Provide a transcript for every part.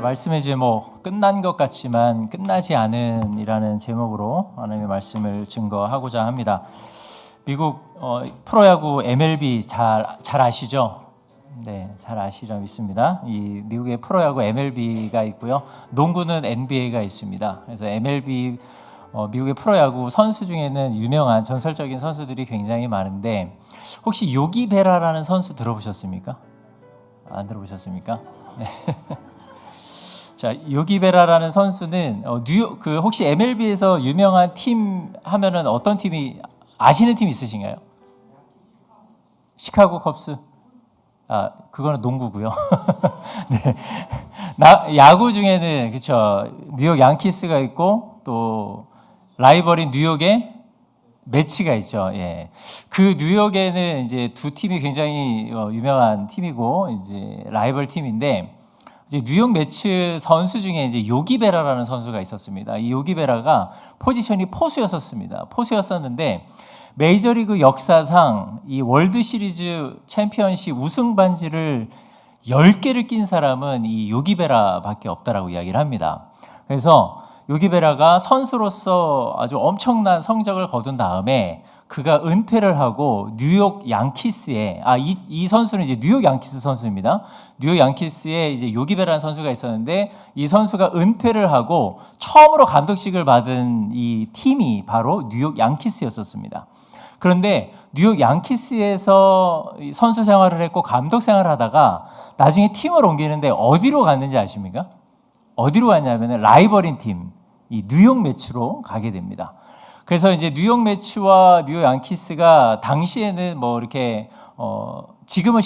말씀에 이제 끝난 것 같지만 끝나지 않은이라는 제목으로 하나님의 말씀을 증거하고자 합니다. 미국 프로야구 MLB 잘 아시죠? 네, 잘 아시리라 믿습니다. 이 미국의 프로야구 MLB가 있고요, 농구는 NBA가 있습니다. 그래서 MLB 미국의 프로야구 선수 중에는 유명한 전설적인 선수들이 굉장히 많은데 혹시 요기 베라라는 선수 들어보셨습니까? 안 들어보셨습니까? 네. 자, 요기 베라라는 선수는 혹시 MLB에서 유명한 팀 하면은 어떤 팀이 아시는 팀 있으신가요? 시카고 컵스. 아, 그거는 농구고요. 네. 야구 중에는 그렇죠. 뉴욕 양키스가 있고 또 라이벌인 뉴욕의 매치가 있죠. 예. 그 뉴욕에는 이제 두 팀이 굉장히 유명한 팀이고 이제 라이벌 팀인데 이제 뉴욕 매치 선수 중에 이제 요기 베라라는 선수가 있었습니다. 이 요기 베라가 포지션이 포수였었습니다. 포수였었는데 메이저리그 역사상 이 월드 시리즈 챔피언십 우승 반지를 10개를 낀 사람은 이 요기 베라밖에 없다라고 이야기를 합니다. 그래서 요기 베라가 선수로서 아주 엄청난 성적을 거둔 다음에 그가 은퇴를 하고 뉴욕 양키스에 이 선수는 이제 뉴욕 양키스 선수입니다. 뉴욕 양키스에 이제 요기 베라라는 선수가 있었는데 이 선수가 은퇴를 하고 처음으로 감독직을 받은 이 팀이 바로 뉴욕 양키스였었습니다. 그런데 뉴욕 양키스에서 선수 생활을 했고 감독 생활을 하다가 나중에 팀을 옮기는데 어디로 갔는지 아십니까? 어디로 갔냐면 라이벌인 팀, 이 뉴욕 매치로 가게 됩니다. 그래서 이제 뉴욕 매치와 뉴욕 양키스가 당시에는 이렇게 지금은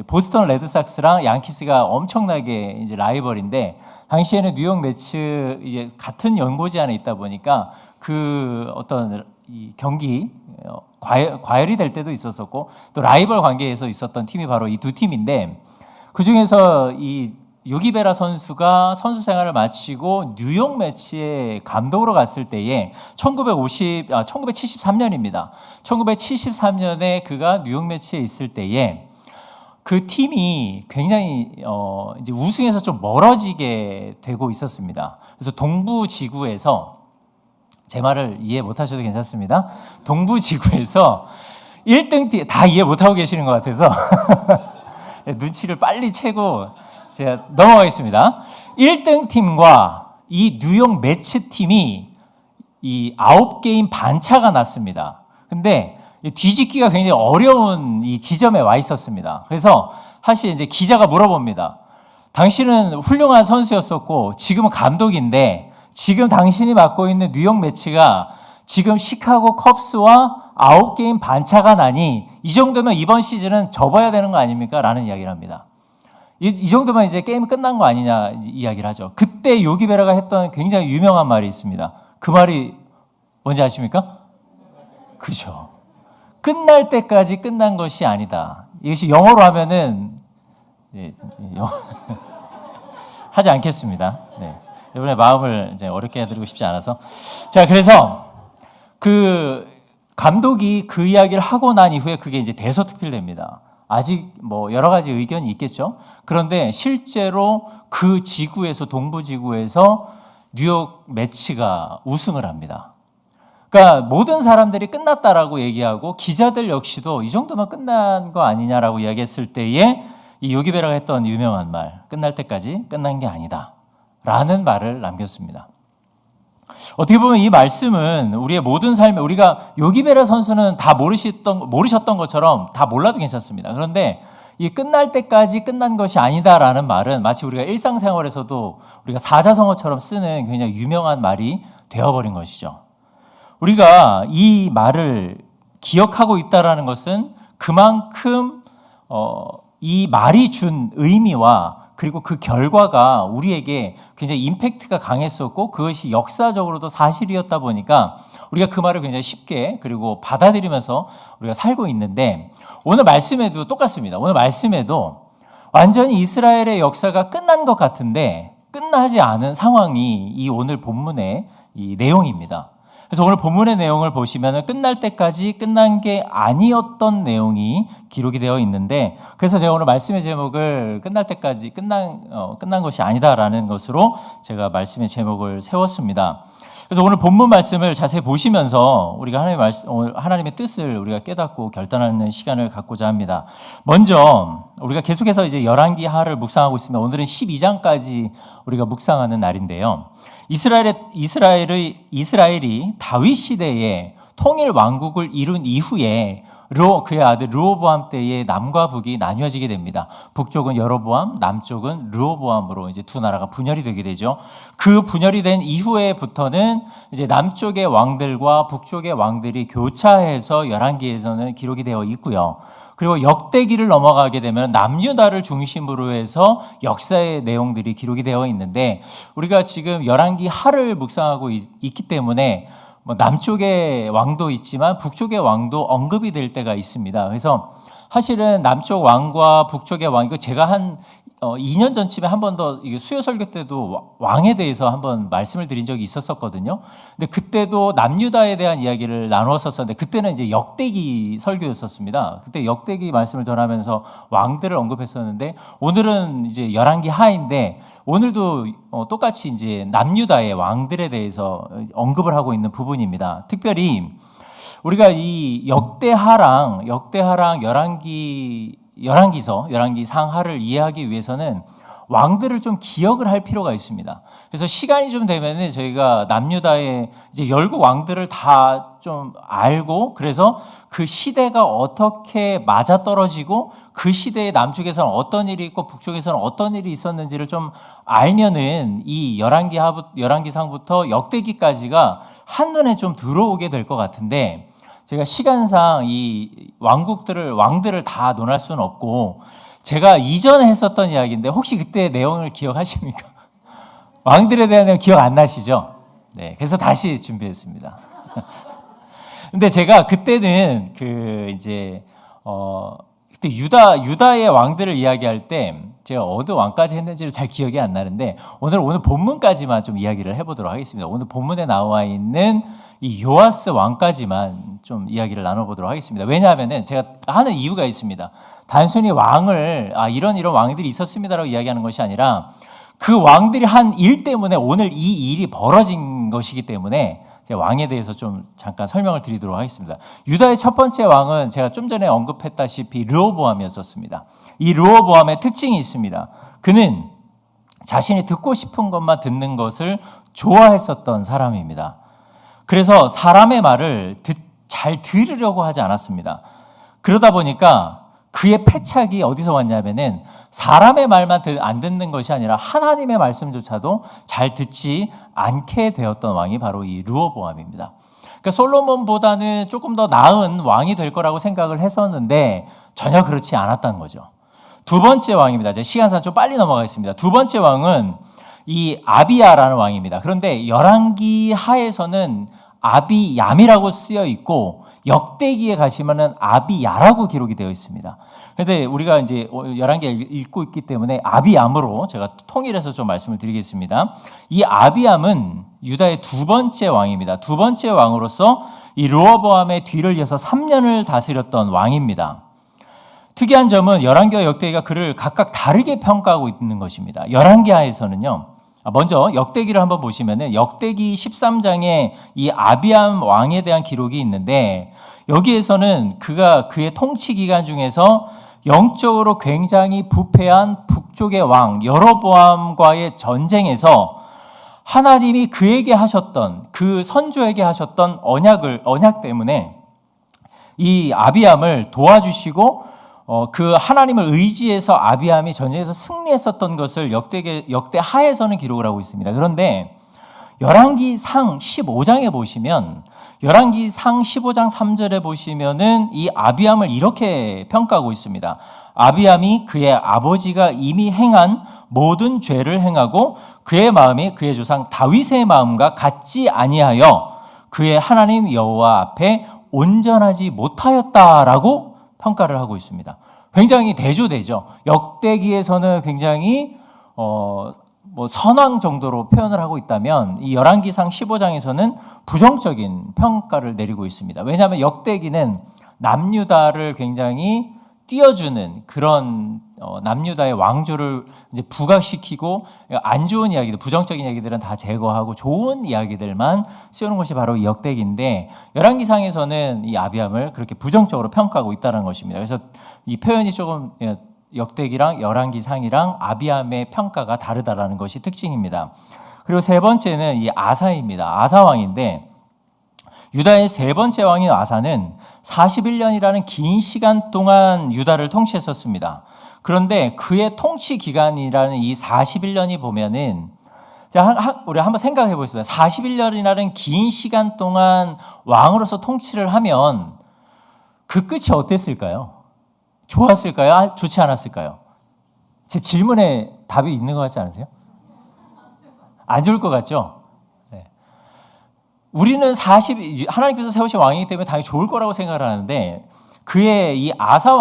보스턴 레드삭스랑 양키스가 엄청나게 이제 라이벌인데 당시에는 뉴욕 매치 이제 같은 연고지 안에 있다 보니까 그 어떤 이 경기 과열이 될 때도 있었었고 또 라이벌 관계에서 있었던 팀이 바로 이 두 팀인데 그 중에서 이 요기 베라 선수가 선수 생활을 마치고 뉴욕 매치에 감독으로 갔을 때에 1973년입니다. 1973년에 그가 뉴욕 매치에 있을 때에 그 팀이 굉장히 이제 우승에서 좀 멀어지게 되고 있었습니다. 그래서 동부 지구에서 제 말을 이해 못 하셔도 괜찮습니다. 동부 지구에서 1등 팀 다 이해 못 하고 계시는 것 같아서 눈치를 빨리 채고 제가 넘어가겠습니다. 1등 팀과 이 뉴욕 매치 팀이 이 9게임 반차가 났습니다. 근데 뒤집기가 굉장히 어려운 이 지점에 와 있었습니다. 그래서 사실 이제 기자가 물어봅니다. 당신은 훌륭한 선수였었고 지금은 감독인데 지금 당신이 맡고 있는 뉴욕 매치가 지금 시카고 컵스와 9게임 반차가 나니 이 정도면 이번 시즌은 접어야 되는 거 아닙니까? 라는 이야기를 합니다. 이 정도면 이제 게임 끝난 거 아니냐 이야기를 하죠. 그때 요기 베라가 했던 굉장히 유명한 말이 있습니다. 그 말이 뭔지 아십니까? 그죠. 끝날 때까지 끝난 것이 아니다. 이것이 영어로 하면은 하지 않겠습니다. 네. 여러분의 마음을 이제 어렵게 해드리고 싶지 않아서. 자, 그래서 그 감독이 그 이야기를 하고 난 이후에 그게 이제 대서특필됩니다. 아직 여러 가지 의견이 있겠죠. 그런데 실제로 그 지구에서 동부 지구에서 뉴욕 매치가 우승을 합니다. 그러니까 모든 사람들이 끝났다라고 얘기하고 기자들 역시도 이 정도면 끝난 거 아니냐라고 이야기했을 때에 이 요기 베라가 했던 유명한 말, 끝날 때까지 끝난 게 아니다라는 말을 남겼습니다. 어떻게 보면 이 말씀은 우리의 모든 삶에 우리가 요기 베라 선수는 다 모르셨던 것처럼 다 몰라도 괜찮습니다. 그런데 이 끝날 때까지 끝난 것이 아니다라는 말은 마치 우리가 일상생활에서도 우리가 사자성어처럼 쓰는 굉장히 유명한 말이 되어버린 것이죠. 우리가 이 말을 기억하고 있다라는 것은 그만큼 이 말이 준 의미와 그리고 그 결과가 우리에게 굉장히 임팩트가 강했었고 그것이 역사적으로도 사실이었다 보니까 우리가 그 말을 굉장히 쉽게 그리고 받아들이면서 우리가 살고 있는데 오늘 말씀에도 똑같습니다. 오늘 말씀에도 완전히 이스라엘의 역사가 끝난 것 같은데 끝나지 않은 상황이 이 오늘 본문의 이 내용입니다. 그래서 오늘 본문의 내용을 보시면 끝날 때까지 끝난 게 아니었던 내용이 기록이 되어 있는데, 그래서 제가 오늘 말씀의 제목을 끝날 때까지 끝난 것이 아니다라는 것으로 제가 말씀의 제목을 세웠습니다. 그래서 오늘 본문 말씀을 자세히 보시면서 우리가 하나님의 뜻을 우리가 깨닫고 결단하는 시간을 갖고자 합니다. 먼저 우리가 계속해서 이제 열왕기 하를 묵상하고 있으면 오늘은 12장까지 우리가 묵상하는 날인데요. 이스라엘이 다윗 시대에 통일 왕국을 이룬 이후에 그의 아들 르호보암 때에 남과 북이 나뉘어지게 됩니다. 북쪽은 여로보암, 남쪽은 르호보암으로 이제 두 나라가 분열이 되게 되죠. 그 분열이 된 이후에부터는 이제 남쪽의 왕들과 북쪽의 왕들이 교차해서 열왕기에서는 기록이 되어 있고요. 그리고 역대기를 넘어가게 되면 남유다를 중심으로 해서 역사의 내용들이 기록이 되어 있는데, 우리가 지금 열왕기 하를 묵상하고 있기 때문에 남쪽의 왕도 있지만 북쪽의 왕도 언급이 될 때가 있습니다. 그래서 사실은 남쪽 왕과 북쪽의 왕, 이거 제가 한 2년 전쯤에 한 번 더 수요 설교 때도 왕에 대해서 한번 말씀을 드린 적이 있었거든요. 근데 그때도 남유다에 대한 이야기를 나누었었는데, 그때는 이제 역대기 설교였었습니다. 그때 역대기 말씀을 전하면서 왕들을 언급했었는데, 오늘은 이제 열왕기 하인데, 오늘도 똑같이 이제 남유다의 왕들에 대해서 언급을 하고 있는 부분입니다. 특별히 우리가 이 역대하랑 열왕기 상하를 이해하기 위해서는 왕들을 좀 기억을 할 필요가 있습니다. 그래서 시간이 좀 되면은 저희가 남유다의 이제 열국 왕들을 다 좀 알고, 그래서 그 시대가 어떻게 맞아떨어지고 그 시대에 남쪽에서는 어떤 일이 있고 북쪽에서는 어떤 일이 있었는지를 좀 알면은 이 열왕기상부터 역대기까지가 한눈에 좀 들어오게 될 것 같은데, 제가 시간상 이 왕들을 다 논할 수는 없고, 제가 이전에 했었던 이야기인데 혹시 그때 내용을 기억하십니까? 왕들에 대한 내용 기억 안 나시죠? 네, 그래서 다시 준비했습니다. 근데 제가 그때는 그때 유다의 왕들을 이야기할 때 제가 어느 왕까지 했는지를 잘 기억이 안 나는데, 오늘 본문까지만 좀 이야기를 해보도록 하겠습니다. 오늘 본문에 나와 있는 이 요아스 왕까지만 좀 이야기를 나눠보도록 하겠습니다. 왜냐하면 제가 하는 이유가 있습니다. 단순히 왕을 이런 왕들이 있었습니다라고 이야기하는 것이 아니라 그 왕들이 한 일 때문에 오늘 이 일이 벌어진 것이기 때문에 제가 왕에 대해서 좀 잠깐 설명을 드리도록 하겠습니다. 유다의 첫 번째 왕은 제가 좀 전에 언급했다시피 르호보암이었습니다. 이 르호보암의 특징이 있습니다. 그는 자신이 듣고 싶은 것만 듣는 것을 좋아했었던 사람입니다. 그래서 사람의 말을 잘 들으려고 하지 않았습니다. 그러다 보니까 그의 패착이 어디서 왔냐면은 사람의 말만 안 듣는 것이 아니라 하나님의 말씀조차도 잘 듣지 않게 되었던 왕이 바로 이 르호보암입니다. 그러니까 솔로몬보다는 조금 더 나은 왕이 될 거라고 생각을 했었는데 전혀 그렇지 않았다는 거죠. 두 번째 왕입니다. 제 시간상 좀 빨리 넘어가겠습니다. 두 번째 왕은 이 아비야라는 왕입니다. 그런데 열왕기 하에서는 아비얌이라고 쓰여 있고 역대기에 가시면은 아비야라고 기록이 되어 있습니다. 그런데 우리가 이제 열왕기를 읽고 있기 때문에 아비얌으로 제가 통일해서 좀 말씀을 드리겠습니다. 이 아비얌은 유다의 두 번째 왕입니다. 두 번째 왕으로서 이 르호보암의 뒤를 이어서 3년을 다스렸던 왕입니다. 특이한 점은 열왕기와 역대기가 그를 각각 다르게 평가하고 있는 것입니다. 열왕기하에서는요, 먼저 역대기를 한번 보시면은 역대기 13장에 이 아비암 왕에 대한 기록이 있는데, 여기에서는 그의 통치 기간 중에서 영적으로 굉장히 부패한 북쪽의 왕 여로보암과의 전쟁에서 하나님이 그에게 하셨던, 그 선조에게 하셨던 언약 때문에 이 아비암을 도와주시고 그 하나님을 의지해서 아비암이 전쟁에서 승리했었던 것을 역대 하에서는 기록을 하고 있습니다. 그런데 열왕기상 15장에 보시면, 열왕기상 15장 3절에 보시면은 이 아비암을 이렇게 평가하고 있습니다. 아비암이 그의 아버지가 이미 행한 모든 죄를 행하고 그의 마음이 그의 조상 다윗의 마음과 같지 아니하여 그의 하나님 여호와 앞에 온전하지 못하였다라고 평가를 하고 있습니다. 굉장히 대조되죠. 역대기에서는 굉장히 뭐 선왕 정도로 표현을 하고 있다면 이 열왕기상 15장에서는 부정적인 평가를 내리고 있습니다. 왜냐하면 역대기는 남유다를 굉장히 띄워주는 그런 남유다의 왕조를 이제 부각시키고 안 좋은 이야기들, 부정적인 이야기들은 다 제거하고 좋은 이야기들만 쓰는 것이 바로 이 역대기인데 열왕기상에서는 이 아비암을 그렇게 부정적으로 평가하고 있다는 것입니다. 그래서 이 표현이 조금 역대기랑 열왕기상이랑 아비암의 평가가 다르다라는 것이 특징입니다. 그리고 세 번째는 이 아사입니다. 아사 왕인데 유다의 세 번째 왕인 아사는 41년이라는 긴 시간 동안 유다를 통치했었습니다. 그런데 그의 통치 기간이라는 이 41년이 보면은 우리 한번 생각해 보겠습니다. 41년이라는 긴 시간 동안 왕으로서 통치를 하면 그 끝이 어땠을까요? 좋았을까요? 좋지 않았을까요? 제 질문에 답이 있는 것 같지 않으세요? 안 좋을 것 같죠? 우리는 하나님께서 세우신 왕이기 때문에 당연히 좋을 거라고 생각을 하는데 그의 이 아사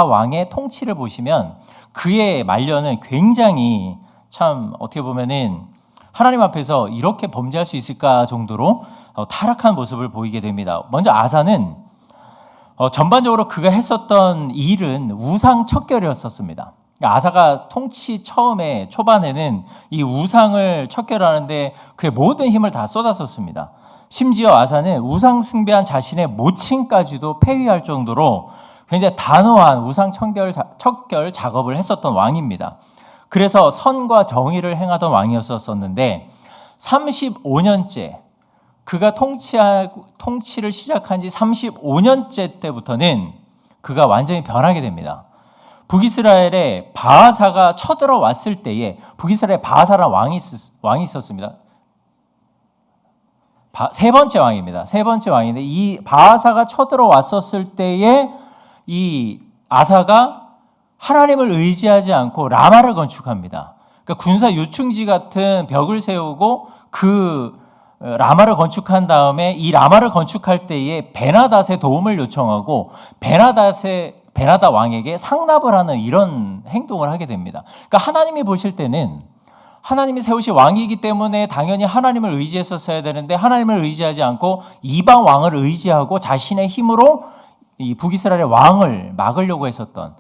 왕의 통치를 보시면 그의 말년은 굉장히 참 어떻게 보면은 하나님 앞에서 이렇게 범죄할 수 있을까 정도로 타락한 모습을 보이게 됩니다. 먼저 아사는 전반적으로 그가 했었던 일은 우상 척결이었었습니다. 아사가 통치 처음에 초반에는 이 우상을 척결하는데 그의 모든 힘을 다 쏟았었습니다. 심지어 아사는 우상 숭배한 자신의 모친까지도 폐위할 정도로 굉장히 단호한 우상 척결 작업을 했었던 왕입니다. 그래서 선과 정의를 행하던 왕이었었는데 35년째 그가 통치를 시작한 지 35년째 때부터는 그가 완전히 변하게 됩니다. 북이스라엘에 바하사가 쳐들어왔을 때에 북이스라엘에 바하사라는 왕이 있었습니다. 세 번째 왕입니다. 세 번째 왕인데 이 바하사가 쳐들어왔었을 때에 이 아사가 하나님을 의지하지 않고 라마를 건축합니다. 그러니까 군사 요충지 같은 벽을 세우고 그 라마를 건축한 다음에 이 라마를 건축할 때에 베나닷의 도움을 요청하고 베나닷 왕에게 상납을 하는 이런 행동을 하게 됩니다. 그러니까 하나님이 보실 때는 하나님이 세우신 왕이기 때문에 당연히 하나님을 의지했었어야 되는데 하나님을 의지하지 않고 이방 왕을 의지하고 자신의 힘으로 이 북이스라엘의 왕을 막으려고 했었던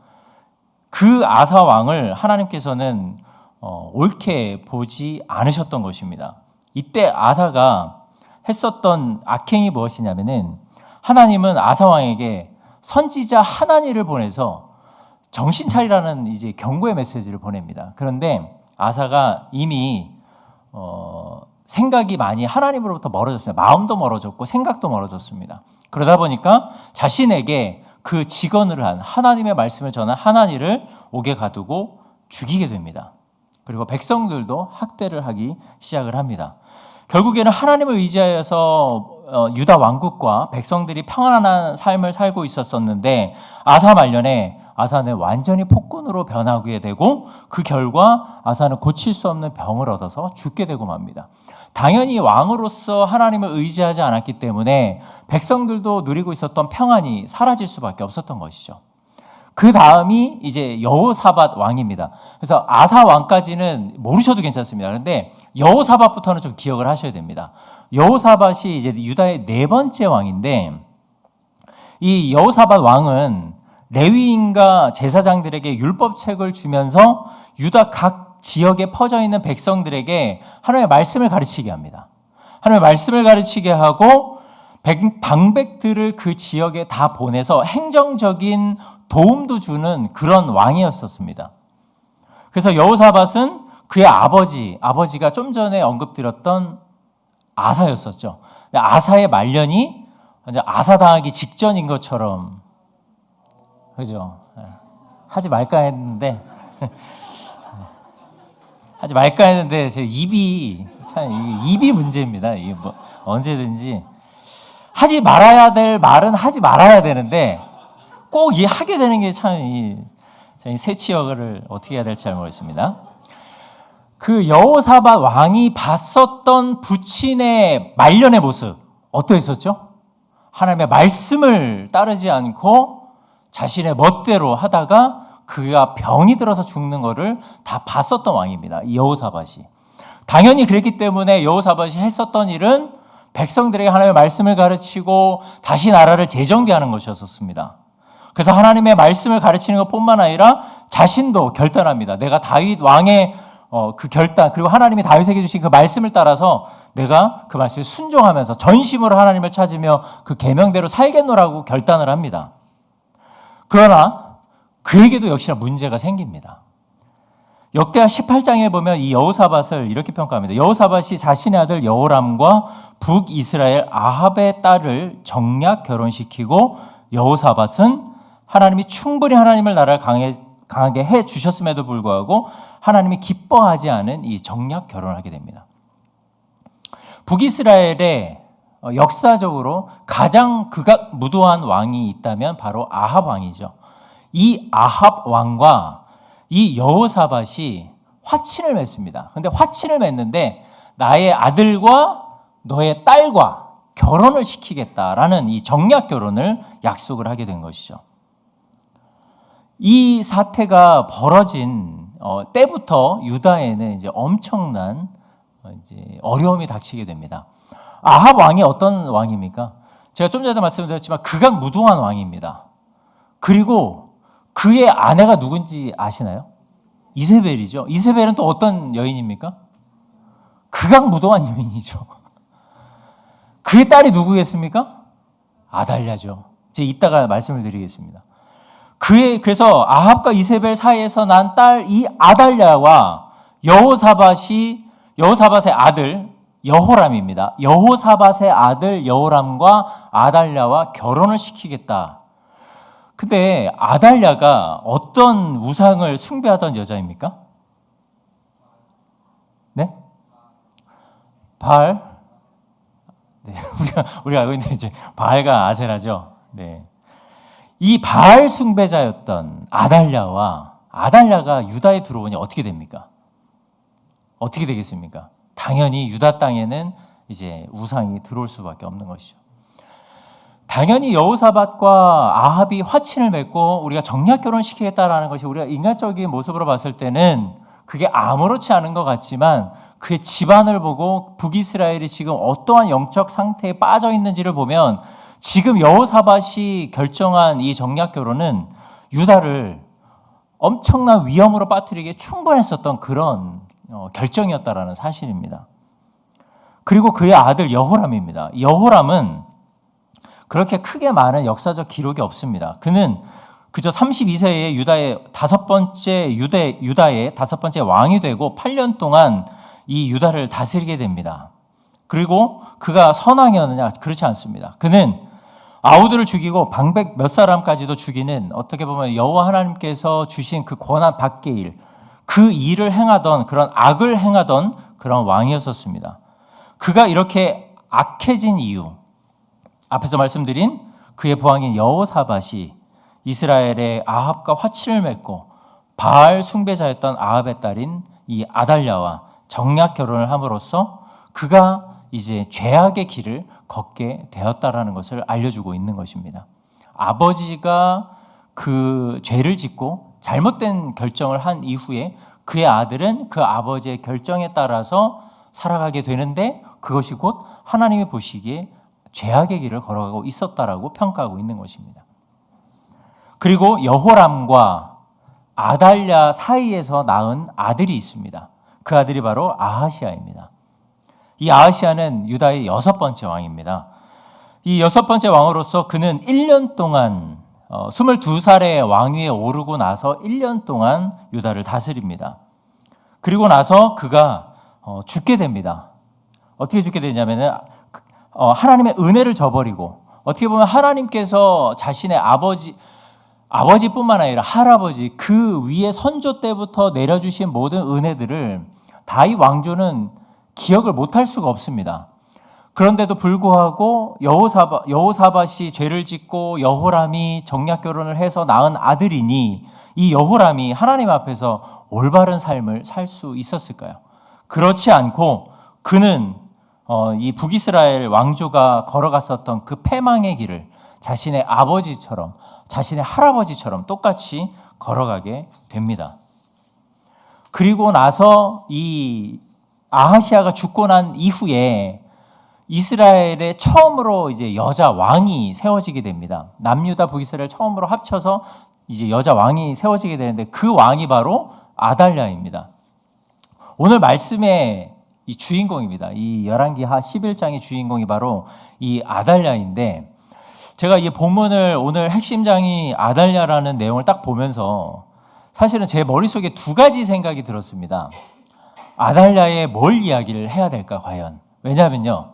그 아사 왕을 하나님께서는 옳게 보지 않으셨던 것입니다. 이때 아사가 했었던 악행이 무엇이냐면은 하나님은 아사 왕에게 선지자 하나니를 보내서 정신 차리라는 이제 경고의 메시지를 보냅니다. 그런데 아사가 이미 생각이 많이 하나님으로부터 멀어졌어요. 마음도 멀어졌고 생각도 멀어졌습니다. 그러다 보니까 자신에게 그 직언을 한 하나님의 말씀을 전한 하나니를 옥에 가두고 죽이게 됩니다. 그리고 백성들도 학대를 하기 시작을 합니다. 결국에는 하나님을 의지하여서 유다 왕국과 백성들이 평안한 삶을 살고 있었었는데 아사 말년에 아사는 완전히 폭군으로 변하게 되고 그 결과 아사는 고칠 수 없는 병을 얻어서 죽게 되고 맙니다. 당연히 왕으로서 하나님을 의지하지 않았기 때문에 백성들도 누리고 있었던 평안이 사라질 수밖에 없었던 것이죠. 그 다음이 이제 여호사밧 왕입니다. 그래서 아사 왕까지는 모르셔도 괜찮습니다. 그런데 여호사밧부터는 좀 기억을 하셔야 됩니다. 여호사밧이 이제 유다의 네 번째 왕인데 이 여호사밧 왕은 레위인과 제사장들에게 율법책을 주면서 유다 각 지역에 퍼져 있는 백성들에게 하나님의 말씀을 가르치게 합니다. 하나님의 말씀을 가르치게 하고 방백들을 그 지역에 다 보내서 행정적인 도움도 주는 그런 왕이었었습니다. 그래서 여호사밧은 그의 아버지가 좀 전에 언급드렸던 아사였었죠. 아사의 말년이 아사당하기 직전인 것처럼, 그죠? 하지 말까 했는데 제 입이 문제입니다. 이게 뭐 언제든지 하지 말아야 될 말은 하지 말아야 되는데 꼭 이 하게 되는 게 참 이 새치역을 어떻게 해야 될지 잘 모르겠습니다. 그 여호사밧 왕이 봤었던 부친의 말년의 모습 어떠했었죠? 하나님의 말씀을 따르지 않고 자신의 멋대로 하다가 그가 병이 들어서 죽는 것을 다 봤었던 왕입니다. 이 여호사밧이. 당연히 그랬기 때문에 여호사밧이 했었던 일은 백성들에게 하나님의 말씀을 가르치고 다시 나라를 재정비하는 것이었습니다. 그래서 하나님의 말씀을 가르치는 것뿐만 아니라 자신도 결단합니다. 내가 다윗 왕의 그 결단, 그리고 하나님이 다윗에게 주신 그 말씀을 따라서 내가 그 말씀에 순종하면서 전심으로 하나님을 찾으며 그 계명대로 살겠노라고 결단을 합니다. 그러나 그에게도 역시나 문제가 생깁니다. 역대하 18장에 보면 이 여호사밧을 이렇게 평가합니다. 여호사밧이 자신의 아들 여호람과 북이스라엘 아합의 딸을 정략 결혼시키고 여호사밧은 하나님이 충분히 하나님의 나라를 강하게 해 주셨음에도 불구하고 하나님이 기뻐하지 않은 이 정략 결혼을 하게 됩니다. 북이스라엘에 역사적으로 가장 극악무도한 왕이 있다면 바로 아합 왕이죠. 이 아합 왕과 이 여호사밧이 화친을 맺습니다. 그런데 화친을 맺는데 나의 아들과 너의 딸과 결혼을 시키겠다라는 이 정략 결혼을 약속을 하게 된 것이죠. 이 사태가 벌어진 때부터 유다에는 이제 엄청난 어려움이 닥치게 됩니다. 아합 왕이 어떤 왕입니까? 제가 좀 전에 말씀드렸지만 극악무도한 왕입니다. 그리고 그의 아내가 누군지 아시나요? 이세벨이죠. 이세벨은 또 어떤 여인입니까? 극악무도한 여인이죠. 그의 딸이 누구겠습니까? 아달랴죠. 제가 이따가 말씀을 드리겠습니다. 그래서 아합과 이세벨 사이에서 난 딸 이 아달랴와 여호사밧의 아들 여호람입니다. 여호사밧의 아들 여호람과 아달랴와 결혼을 시키겠다. 근데 아달랴가 어떤 우상을 숭배하던 여자입니까? 네? 바알? 네, 우리가 알고 있는 이제 바알과 아세라죠. 네. 이 바알 숭배자였던 아달랴가 유다에 들어오니 어떻게 됩니까? 어떻게 되겠습니까? 당연히 유다 땅에는 이제 우상이 들어올 수밖에 없는 것이죠. 당연히 여호사밧과 아합이 화친을 맺고 우리가 정략 결혼시키겠다라는 것이 우리가 인간적인 모습으로 봤을 때는 그게 아무렇지 않은 것 같지만 그의 집안을 보고 북이스라엘이 지금 어떠한 영적 상태에 빠져 있는지를 보면 지금 여호사밧이 결정한 이 정략 결혼은 유다를 엄청난 위험으로 빠뜨리기에 충분했었던 그런 결정이었다라는 사실입니다. 그리고 그의 아들 여호람입니다. 여호람은 그렇게 크게 많은 역사적 기록이 없습니다. 그는 그저 32세에 유다의 다섯 번째 왕이 되고 8년 동안 이 유다를 다스리게 됩니다. 그리고 그가 선왕이었느냐? 그렇지 않습니다. 그는 아우들을 죽이고 방백 몇 사람까지도 죽이는 어떻게 보면 여호와 하나님께서 주신 그 권한 밖의 일, 그 일을 행하던 그런 악을 행하던 그런 왕이었었습니다. 그가 이렇게 악해진 이유, 앞에서 말씀드린 그의 부왕인 여호사밧이 이스라엘의 아합과 화친을 맺고 바알 숭배자였던 아합의 딸인 이 아달랴와 정략 결혼을 함으로써 그가 이제 죄악의 길을 걷게 되었다라는 것을 알려주고 있는 것입니다. 아버지가 그 죄를 짓고 잘못된 결정을 한 이후에 그의 아들은 그 아버지의 결정에 따라서 살아가게 되는데 그것이 곧 하나님이 보시기에 죄악의 길을 걸어가고 있었다라고 평가하고 있는 것입니다. 그리고 여호람과 아달랴 사이에서 낳은 아들이 있습니다. 그 아들이 바로 아하시아입니다. 이 아하시아는 유다의 6번째 왕입니다. 이 6번째 왕으로서 그는 1년 동안 22살의 왕위에 오르고 나서 1년 동안 유다를 다스립니다. 그리고 나서 그가 죽게 됩니다. 어떻게 죽게 되냐면은 하나님의 은혜를 저버리고 어떻게 보면 하나님께서 자신의 아버지뿐만 아니라 할아버지 그 위에 선조 때부터 내려주신 모든 은혜들을 다윗 왕조는 기억을 못할 수가 없습니다. 그런데도 불구하고 여호사밧이 죄를 짓고 여호람이 정략 결혼을 해서 낳은 아들이니 이 여호람이 하나님 앞에서 올바른 삶을 살 수 있었을까요? 그렇지 않고 그는 이 북이스라엘 왕조가 걸어갔었던 그 패망의 길을 자신의 아버지처럼 자신의 할아버지처럼 똑같이 걸어가게 됩니다. 그리고 나서 이 아하시아가 죽고 난 이후에 이스라엘에 처음으로 이제 여자 왕이 세워지게 됩니다. 남유다 북이스라엘 처음으로 합쳐서 이제 여자 왕이 세워지게 되는데 그 왕이 바로 아달랴입니다. 오늘 말씀의 이 주인공입니다. 이 열왕기하 11장의 주인공이 바로 이 아달랴인데, 제가 이 본문을 오늘 핵심장이 아달랴라는 내용을 딱 보면서 사실은 제 머릿속에 두 가지 생각이 들었습니다. 아달랴에 뭘 이야기를 해야 될까 과연? 왜냐하면요,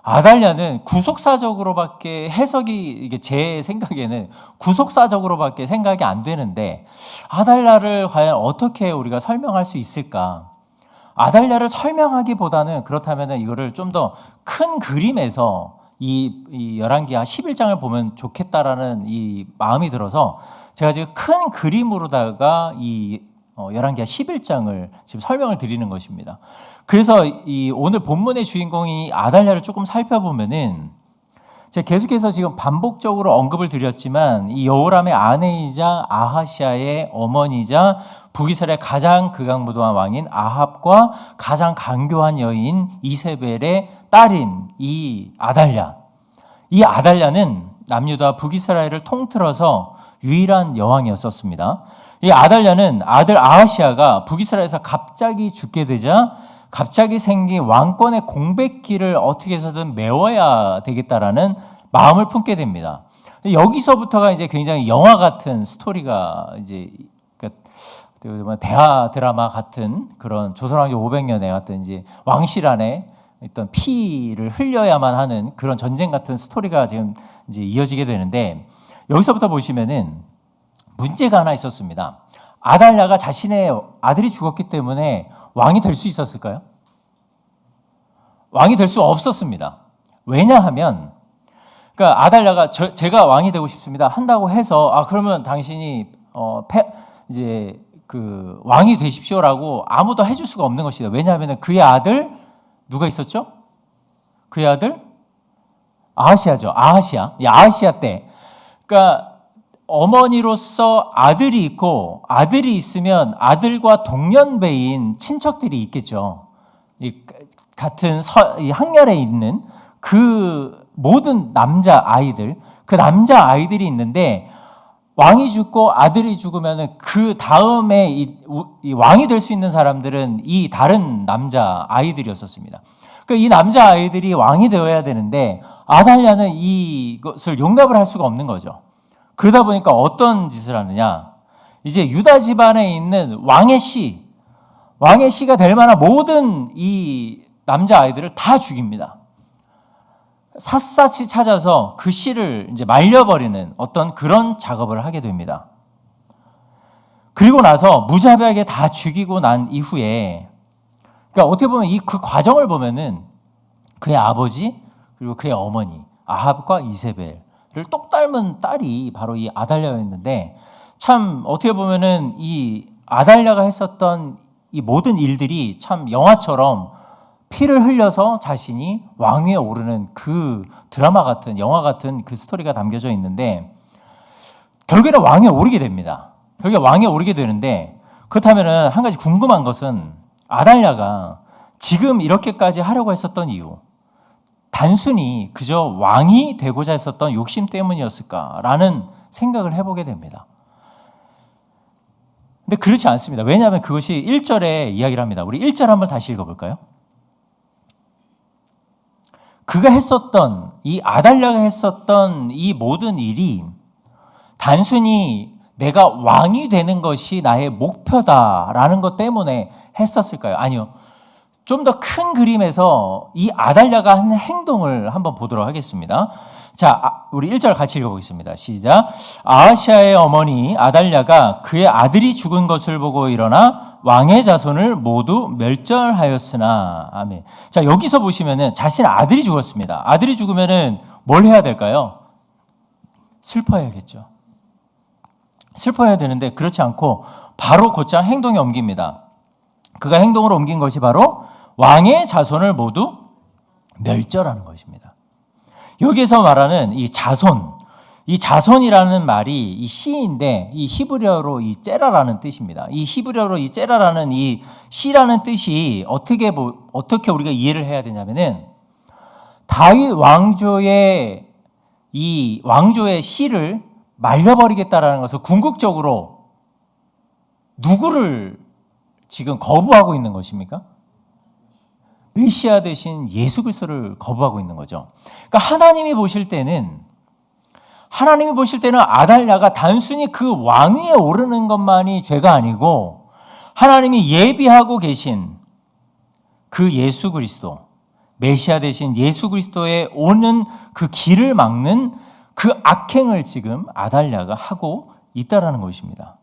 아달랴는 구속사적으로밖에 해석이, 이게 제 생각에는 구속사적으로밖에 생각이 안 되는데 아달랴를 과연 어떻게 우리가 설명할 수 있을까? 아달랴를 설명하기보다는 그렇다면 이거를 좀 더 큰 그림에서 이 열왕기하 11장을 보면 좋겠다라는 이 마음이 들어서 제가 지금 큰 그림으로다가 이 열왕기하 11장을 지금 설명을 드리는 것입니다. 그래서 이 오늘 본문의 주인공이 아달랴를 조금 살펴보면은, 제가 계속해서 지금 반복적으로 언급을 드렸지만 이 여호람의 아내이자 아하시아의 어머니이자 북이스라엘의 가장 극악무도한 왕인 아합과 가장 강교한 여인 이세벨의 딸인 이 아달랴. 이 아달랴는 남유다 북이스라엘을 통틀어서 유일한 여왕이었었습니다. 이 아달랴는 아들 아하시아가 북이스라엘에서 갑자기 죽게 되자 갑자기 생긴 왕권의 공백기를 어떻게 해서든 메워야 되겠다라는 마음을 품게 됩니다. 여기서부터가 이제 굉장히 영화 같은 스토리가 이제 대하 드라마 같은 그런 조선왕조 500년에 같은 이제 왕실 안에 어떤 피를 흘려야만 하는 그런 전쟁 같은 스토리가 지금 이제 이어지게 되는데, 여기서부터 보시면은 문제가 하나 있었습니다. 아달랴가 자신의 아들이 죽었기 때문에 왕이 될 수 있었을까요? 왕이 될 수 없었습니다. 왜냐하면, 그러니까 아달랴가 제가 왕이 되고 싶습니다 한다고 해서 그러면 당신이 이제 그 왕이 되십시오라고 아무도 해줄 수가 없는 것이다. 왜냐하면 그의 아들 누가 있었죠? 그의 아들 아하시아죠. 아하시아 때, 그러니까 어머니로서 아들이 있고 아들이 있으면 아들과 동년배인 친척들이 있겠죠. 같은 이 학렬에 있는 그 모든 남자 아이들, 그 남자 아이들이 있는데 왕이 죽고 아들이 죽으면 그 다음에 이 왕이 될 수 있는 사람들은 이 다른 남자 아이들이었었습니다. 그러니까 이 남자 아이들이 왕이 되어야 되는데 아달랴는 이것을 용납을 할 수가 없는 거죠. 그러다 보니까 어떤 짓을 하느냐, 이제 유다 집안에 있는 왕의 씨가 될 만한 모든 이 남자 아이들을 다 죽입니다. 샅샅이 찾아서 그 씨를 이제 말려버리는 어떤 그런 작업을 하게 됩니다. 그리고 나서 무자비하게 다 죽이고 난 이후에, 그러니까 어떻게 보면 그 과정을 보면은 그의 아버지 그리고 그의 어머니 아합과 이세벨을 똑 닮은 딸이 바로 이 아달랴였는데, 참 어떻게 보면은 이 아달랴가 했었던 이 모든 일들이 참 영화처럼 피를 흘려서 자신이 왕위에 오르는 그 드라마 같은, 영화 같은 그 스토리가 담겨져 있는데, 결국에는 왕위에 오르게 됩니다. 결국에 왕위에 오르게 되는데, 그렇다면 한 가지 궁금한 것은 아달랴가 지금 이렇게까지 하려고 했었던 이유, 단순히 그저 왕이 되고자 했었던 욕심 때문이었을까라는 생각을 해보게 됩니다. 근데 그렇지 않습니다. 왜냐하면 그것이 1절에 이야기를 합니다. 우리 1절 한번 다시 읽어볼까요? 그가 했었던, 이 아달랴가 했었던 이 모든 일이 단순히 내가 왕이 되는 것이 나의 목표다라는 것 때문에 했었을까요? 아니요. 좀 더 큰 그림에서 이 아달랴가 한 행동을 한번 보도록 하겠습니다. 자, 우리 1절 같이 읽어보겠습니다. 시작. 아하시아의 어머니 아달랴가 그의 아들이 죽은 것을 보고 일어나 왕의 자손을 모두 멸절하였으나. 아멘. 자, 여기서 보시면은 자신의 아들이 죽었습니다. 아들이 죽으면은 뭘 해야 될까요? 슬퍼해야겠죠. 슬퍼해야 되는데 그렇지 않고 바로 곧장 행동에 옮깁니다. 그가 행동으로 옮긴 것이 바로 왕의 자손을 모두 멸절하는 것입니다. 여기에서 말하는 이 자손, 이 자손이라는 말이 이 씨인데 이 히브리어로 이 째라라는 뜻입니다. 이 히브리어로 이 째라라는 이 씨라는 뜻이 어떻게 우리가 이해를 해야 되냐면은 다윗 왕조의 이 왕조의 씨를 말려버리겠다라는 것을 궁극적으로 누구를 지금 거부하고 있는 것입니까? 메시아 대신 예수 그리스도를 거부하고 있는 거죠. 그러니까 하나님이 보실 때는 아달랴가 단순히 그 왕위에 오르는 것만이 죄가 아니고 하나님이 예비하고 계신 그 예수 그리스도, 메시아 대신 예수 그리스도에 오는 그 길을 막는 그 악행을 지금 아달랴가 하고 있다라는 것입니다.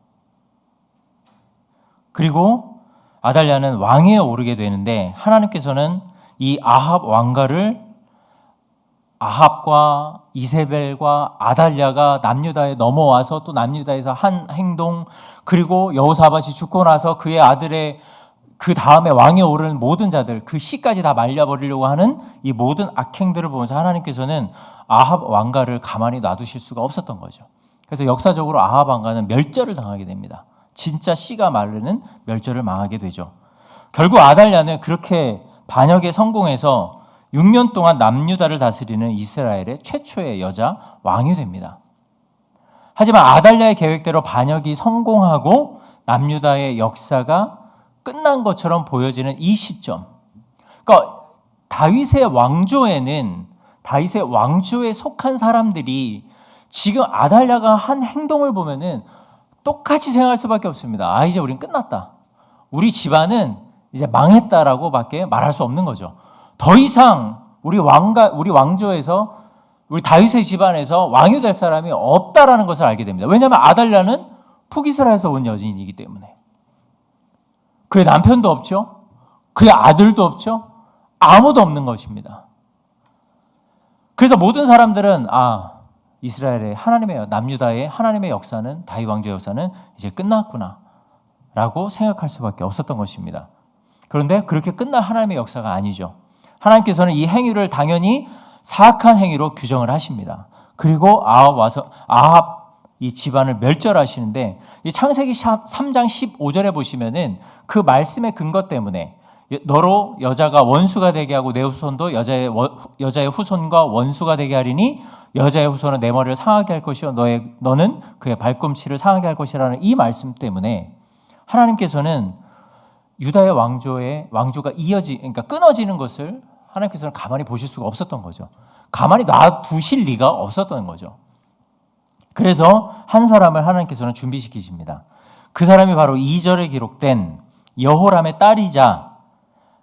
그리고 아달랴는 왕위에 오르게 되는데 하나님께서는 이 아합 왕가를 아합과 이세벨과 아달랴가 남유다에 넘어와서 또 남유다에서 한 행동, 그리고 여호사밧이 죽고 나서 그의 아들의 그 다음에 왕에 오르는 모든 자들, 그 씨까지 다 말려버리려고 하는 이 모든 악행들을 보면서 하나님께서는 아합 왕가를 가만히 놔두실 수가 없었던 거죠. 그래서 역사적으로 아합 왕가는 멸절을 당하게 됩니다. 진짜 씨가 마르는 멸절을 망하게 되죠. 결국 아달랴는 그렇게 반역에 성공해서 6년 동안 남유다를 다스리는 이스라엘의 최초의 여자 왕이 됩니다. 하지만 아달랴의 계획대로 반역이 성공하고 남유다의 역사가 끝난 것처럼 보여지는 이 시점. 그러니까 다윗의 왕조에 속한 사람들이 지금 아달랴가 한 행동을 보면은 똑같이 생각할 수밖에 없습니다. 이제 우린 끝났다. 우리 집안은 이제 망했다라고 밖에 말할 수 없는 거죠. 더 이상 우리 왕조에서 우리 다윗의 집안에서 왕이 될 사람이 없다라는 것을 알게 됩니다. 왜냐하면 아달랴는 북이스라엘에서 온 여인이기 때문에. 그의 남편도 없죠. 그의 아들도 없죠. 아무도 없는 것입니다. 그래서 모든 사람들은 이스라엘의 남유다의 하나님의 역사는, 다윗 왕조의 역사는 이제 끝났구나 라고 생각할 수밖에 없었던 것입니다. 그런데 그렇게 끝난 하나님의 역사가 아니죠. 하나님께서는 이 행위를 당연히 사악한 행위로 규정을 하십니다. 그리고 아합 이 집안을 멸절하시는데, 이 창세기 3장 15절에 보시면은 그 말씀의 근거 때문에 너로 여자가 원수가 되게 하고 내 후손도 여자의 후손과 원수가 되게 하리니 여자의 후손은 내 머리를 상하게 할 것이요 너는 그의 발꿈치를 상하게 할 것이라는 이 말씀 때문에 하나님께서는 유다의 왕조가 그러니까 끊어지는 것을 하나님께서는 가만히 보실 수가 없었던 거죠. 가만히 놔두실 리가 없었던 거죠. 그래서 한 사람을 하나님께서는 준비시키십니다. 그 사람이 바로 2절에 기록된 여호람의 딸이자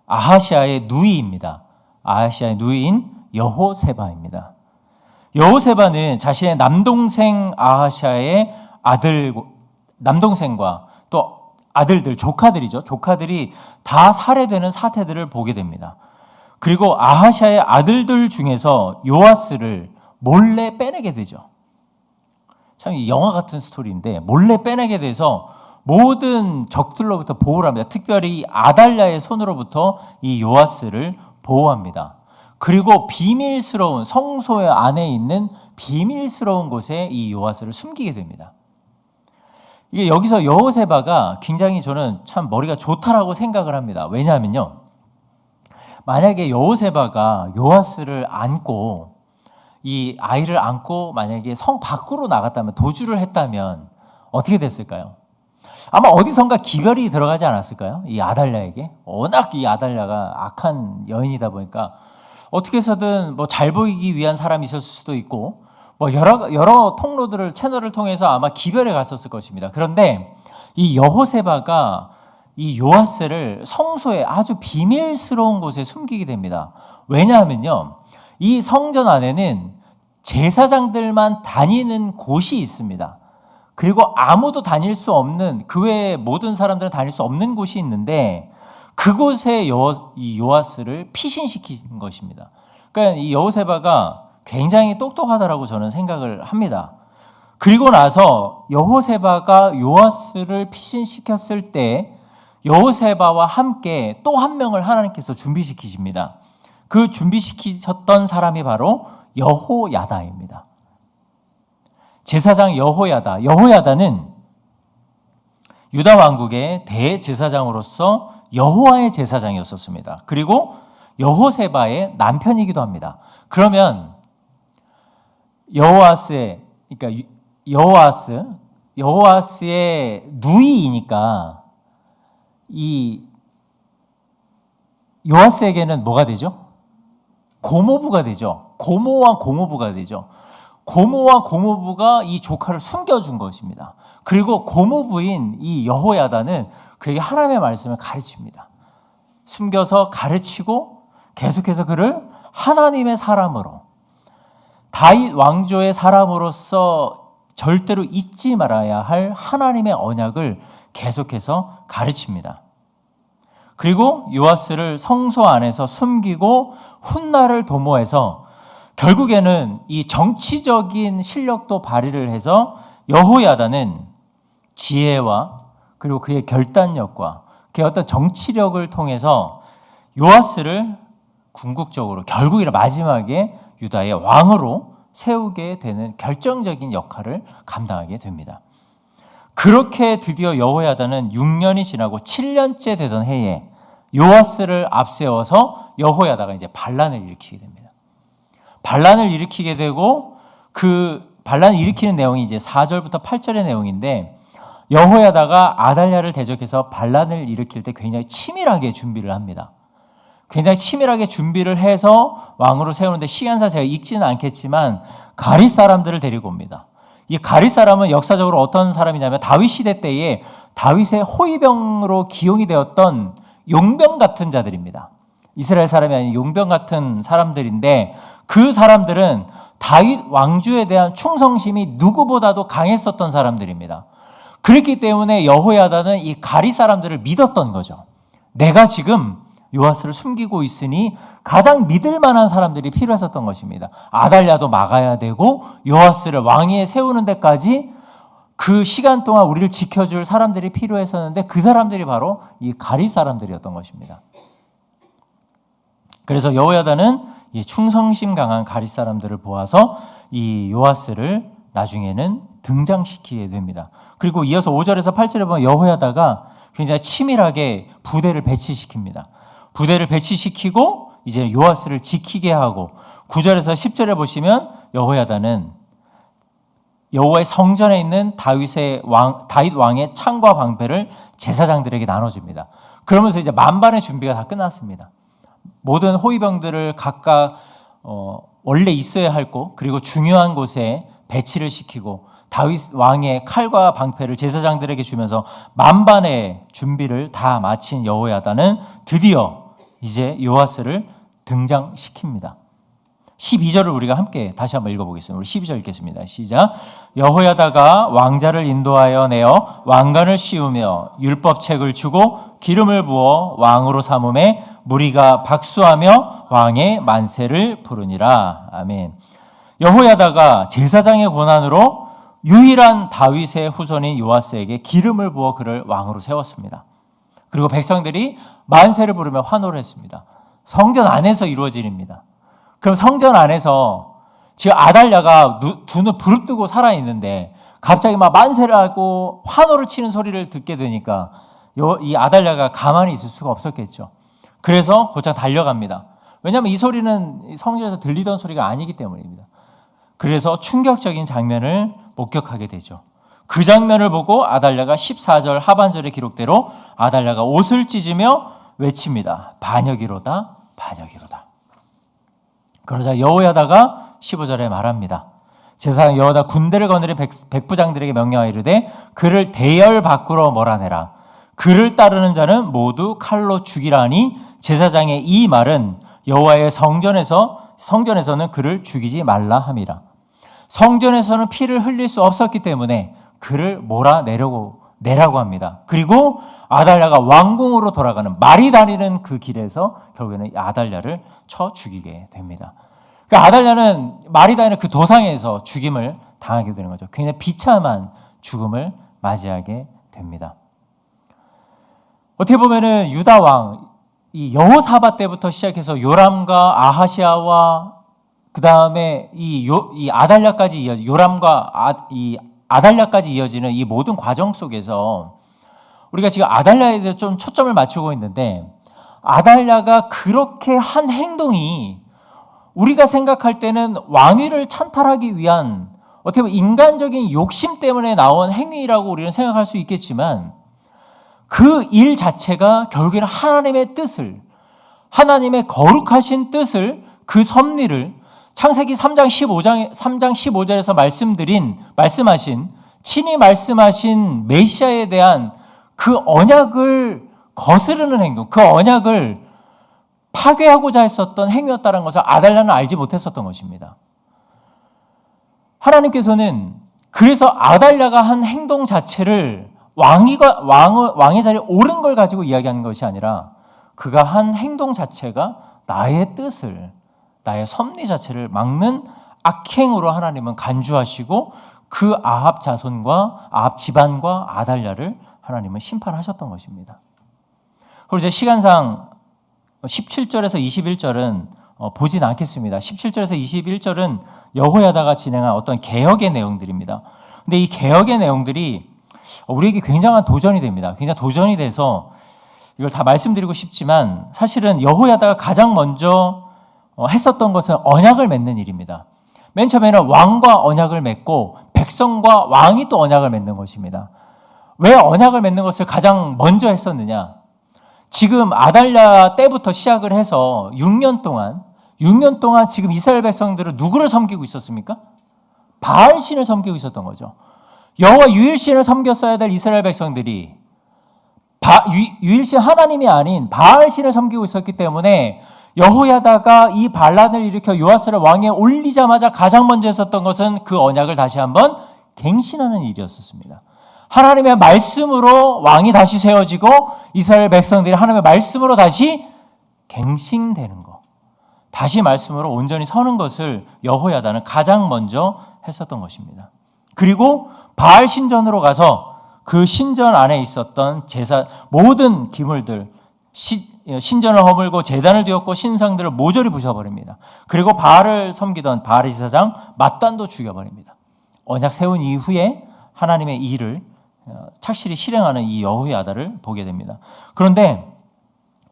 아하시아의 누이입니다. 아하시아의 누이인 여호세바입니다. 여호세바는 자신의 남동생 아하시아의 남동생과 또 아들들, 조카들이 다 살해되는 사태들을 보게 됩니다. 그리고 아하시아의 아들들 중에서 요아스를 몰래 빼내게 되죠. 참 영화 같은 스토리인데 몰래 빼내게 돼서 모든 적들로부터 보호를 합니다. 특별히 아달랴의 손으로부터 이 요아스를 보호합니다. 그리고 비밀스러운 성소의 안에 있는 비밀스러운 곳에 이 요아스를 숨기게 됩니다. 이게 여기서 여호세바가 굉장히 저는 참 머리가 좋다라고 생각을 합니다. 왜냐하면요, 만약에 여호세바가 요아스를 안고 이 아이를 안고 만약에 성 밖으로 나갔다면, 도주를 했다면 어떻게 됐을까요? 아마 어디선가 기별이 들어가지 않았을까요? 이 아달랴에게. 워낙 이 아달랴가 악한 여인이다 보니까 어떻게 해서든 잘 보이기 위한 사람이 있었을 수도 있고 여러 채널을 통해서 아마 기별에 갔었을 것입니다. 그런데 이 여호세바가 이 요아스를 성소에 아주 비밀스러운 곳에 숨기게 됩니다. 왜냐하면요, 이 성전 안에는 제사장들만 다니는 곳이 있습니다. 그리고 아무도 다닐 수 없는, 그 외에 모든 사람들은 다닐 수 없는 곳이 있는데 그곳에 이 요아스를 피신시킨 것입니다. 그러니까 이 여호세바가 굉장히 똑똑하다라고 저는 생각을 합니다. 그리고 나서 여호세바가 요아스를 피신시켰을 때 여호세바와 함께 또 한 명을 하나님께서 준비시키십니다. 그 준비시키셨던 사람이 바로 여호야다입니다. 제사장 여호야다. 여호야다는 유다 왕국의 대제사장으로서 여호와의 제사장이었었습니다. 그리고 여호세바의 남편이기도 합니다. 그러면 그러니까 여호아스의 누이이니까 이 요아스에게는 뭐가 되죠? 고모부가 되죠. 고모와 고모부가 되죠. 고모와 고모부가 이 조카를 숨겨준 것입니다. 그리고 고모부인 이 여호야다는 그에게 하나님의 말씀을 가르칩니다. 숨겨서 가르치고 계속해서 그를 하나님의 사람으로, 다윗 왕조의 사람으로서 절대로 잊지 말아야 할 하나님의 언약을 계속해서 가르칩니다. 그리고 요아스를 성소 안에서 숨기고 훗날을 도모해서 결국에는 이 정치적인 실력도 발휘를 해서 여호야다는 지혜와 그리고 그의 결단력과 그의 어떤 정치력을 통해서 요아스를 궁극적으로 결국에는 마지막에 유다의 왕으로 세우게 되는 결정적인 역할을 감당하게 됩니다. 그렇게 드디어 여호야다는 6년이 지나고 7년째 되던 해에 요아스를 앞세워서 여호야다가 이제 반란을 일으키게 됩니다. 반란을 일으키게 되고 그 반란을 일으키는 내용이 이제 4절부터 8절의 내용인데 여호야다가 아달랴를 대적해서 반란을 일으킬 때 굉장히 치밀하게 준비를 합니다. 굉장히 치밀하게 준비를 해서 왕으로 세우는데 시간상 제가 읽지는 않겠지만 가릿 사람들을 데리고 옵니다. 이 가릿 사람은 역사적으로 어떤 사람이냐면 다윗 시대 때에 다윗의 호위병으로 기용이 되었던 용병 같은 자들입니다. 이스라엘 사람이 아닌 용병 같은 사람들인데 그 사람들은 다윗 왕조에 대한 충성심이 누구보다도 강했었던 사람들입니다. 그렇기 때문에 여호야다는 이 가릿 사람들을 믿었던 거죠. 내가 지금 요아스를 숨기고 있으니 가장 믿을 만한 사람들이 필요했었던 것입니다. 아달랴도 막아야 되고 요아스를 왕위에 세우는 데까지 그 시간 동안 우리를 지켜줄 사람들이 필요했었는데 그 사람들이 바로 이 가릿 사람들이었던 것입니다. 그래서 여호야다는 이 충성심 강한 가릿 사람들을 보아서 이 요아스를 나중에는 등장시키게 됩니다. 그리고 이어서 5절에서 8절에 보면 여호야다가 굉장히 치밀하게 부대를 배치시킵니다. 부대를 배치시키고 이제 요아스를 지키게 하고 9절에서 10절에 보시면 여호야다는 여호와의 성전에 있는 다윗 왕의 창과 방패를 제사장들에게 나눠줍니다. 그러면서 이제 만반의 준비가 다 끝났습니다. 모든 호위병들을 각각 원래 있어야 할 곳 그리고 중요한 곳에 배치를 시키고 다윗 왕의 칼과 방패를 제사장들에게 주면서 만반의 준비를 다 마친 여호야다는 드디어 이제 요아스를 등장시킵니다. 12절을 우리가 함께 다시 한번 읽어보겠습니다. 우리 12절 읽겠습니다. 시작. 여호야다가 왕자를 인도하여 내어 왕관을 씌우며 율법책을 주고 기름을 부어 왕으로 삼음에 무리가 박수하며 왕의 만세를 부르니라. 아멘. 여호야다가 제사장의 권한으로 유일한 다윗의 후손인 요아스에게 기름을 부어 그를 왕으로 세웠습니다. 그리고 백성들이 만세를 부르며 환호를 했습니다. 성전 안에서 이루어진 일입니다. 그럼 성전 안에서 지금 아달랴가 두 눈 부릅뜨고 살아있는데 갑자기 막 만세를 하고 환호를 치는 소리를 듣게 되니까 이 아달랴가 가만히 있을 수가 없었겠죠. 그래서 곧장 달려갑니다. 왜냐하면 이 소리는 성전에서 들리던 소리가 아니기 때문입니다. 그래서 충격적인 장면을 목격하게 되죠. 그 장면을 보고 아달랴가 14절 하반절의 기록대로 아달랴가 옷을 찢으며 외칩니다. 반역이로다, 반역이로다. 그러자 여호야다가 15절에 말합니다. 제사장 여호야다 군대를 거느린 백부장들에게 명령하여 이르되 그를 대열 밖으로 몰아내라. 그를 따르는 자는 모두 칼로 죽이라니 제사장의 이 말은 여호와의 성전에서는 그를 죽이지 말라 함이라. 성전에서는 피를 흘릴 수 없었기 때문에 그를 몰아내라고 합니다. 그리고 아달랴가 왕궁으로 돌아가는 말이 다니는 그 길에서 결국에는 아달랴를 쳐 죽이게 됩니다. 그러니까 아달랴는 말이 다니는 그 도상에서 죽임을 당하게 되는 거죠. 굉장히 비참한 죽음을 맞이하게 됩니다. 어떻게 보면은 유다 왕, 이 여호사밧 때부터 시작해서 요람과 아하시아와 그 다음에 이 아달랴까지 이어지 요람과 이 아달랴까지 이어지는 이 모든 과정 속에서 우리가 지금 아달랴에 대해서 좀 초점을 맞추고 있는데, 아달랴가 그렇게 한 행동이 우리가 생각할 때는 왕위를 찬탈하기 위한 어떻게 보면 인간적인 욕심 때문에 나온 행위라고 우리는 생각할 수 있겠지만, 그 일 자체가 결국에는 하나님의 뜻을, 하나님의 거룩하신 뜻을, 그 섭리를 창세기 3장 15절에서 말씀하신 친히 말씀하신 메시아에 대한 그 언약을 거스르는 행동, 그 언약을 파괴하고자 했었던 행위였다는 것을 아달랴는 알지 못했었던 것입니다. 하나님께서는 그래서 아달랴가 한 행동 자체를 왕의 자리에 오른 걸 가지고 이야기하는 것이 아니라, 그가 한 행동 자체가 나의 뜻을, 나의 섭리 자체를 막는 악행으로 하나님은 간주하시고, 그 아합 자손과 아합 집안과 아달랴를 하나님은 심판하셨던 것입니다. 그리고 이제 시간상 17절에서 21절은 보진 않겠습니다. 17절에서 21절은 여호야다가 진행한 어떤 개혁의 내용들입니다. 근데 이 개혁의 내용들이 우리에게 굉장한 도전이 됩니다. 굉장히 도전이 돼서 이걸 다 말씀드리고 싶지만, 사실은 여호야다가 가장 먼저 했었던 것은 언약을 맺는 일입니다. 맨 처음에는 왕과 언약을 맺고 백성과 왕이 또 언약을 맺는 것입니다. 왜 언약을 맺는 것을 가장 먼저 했었느냐? 지금 아달랴 때부터 시작을 해서 6년 동안 지금 이스라엘 백성들은 누구를 섬기고 있었습니까? 바알신을 섬기고 있었던 거죠. 여호와 유일신을 섬겼어야 될 이스라엘 백성들이 유일신 하나님이 아닌 바알신을 섬기고 있었기 때문에, 여호야다가 이 반란을 일으켜 요아스를 왕에 올리자마자 가장 먼저 했었던 것은 그 언약을 다시 한번 갱신하는 일이었습니다. 하나님의 말씀으로 왕이 다시 세워지고 이스라엘 백성들이 하나님의 말씀으로 다시 갱신되는 것, 다시 말씀으로 온전히 서는 것을 여호야다는 가장 먼저 했었던 것입니다. 그리고 바알 신전으로 가서 그 신전 안에 있었던 제사, 모든 기물들, 신전을 허물고 제단을 뒤엎고 신상들을 모조리 부셔버립니다. 그리고 바알을 섬기던 바알의 제사장 맏단도 죽여버립니다. 언약 세운 이후에 하나님의 일을 착실히 실행하는 이 여호야다를 보게 됩니다. 그런데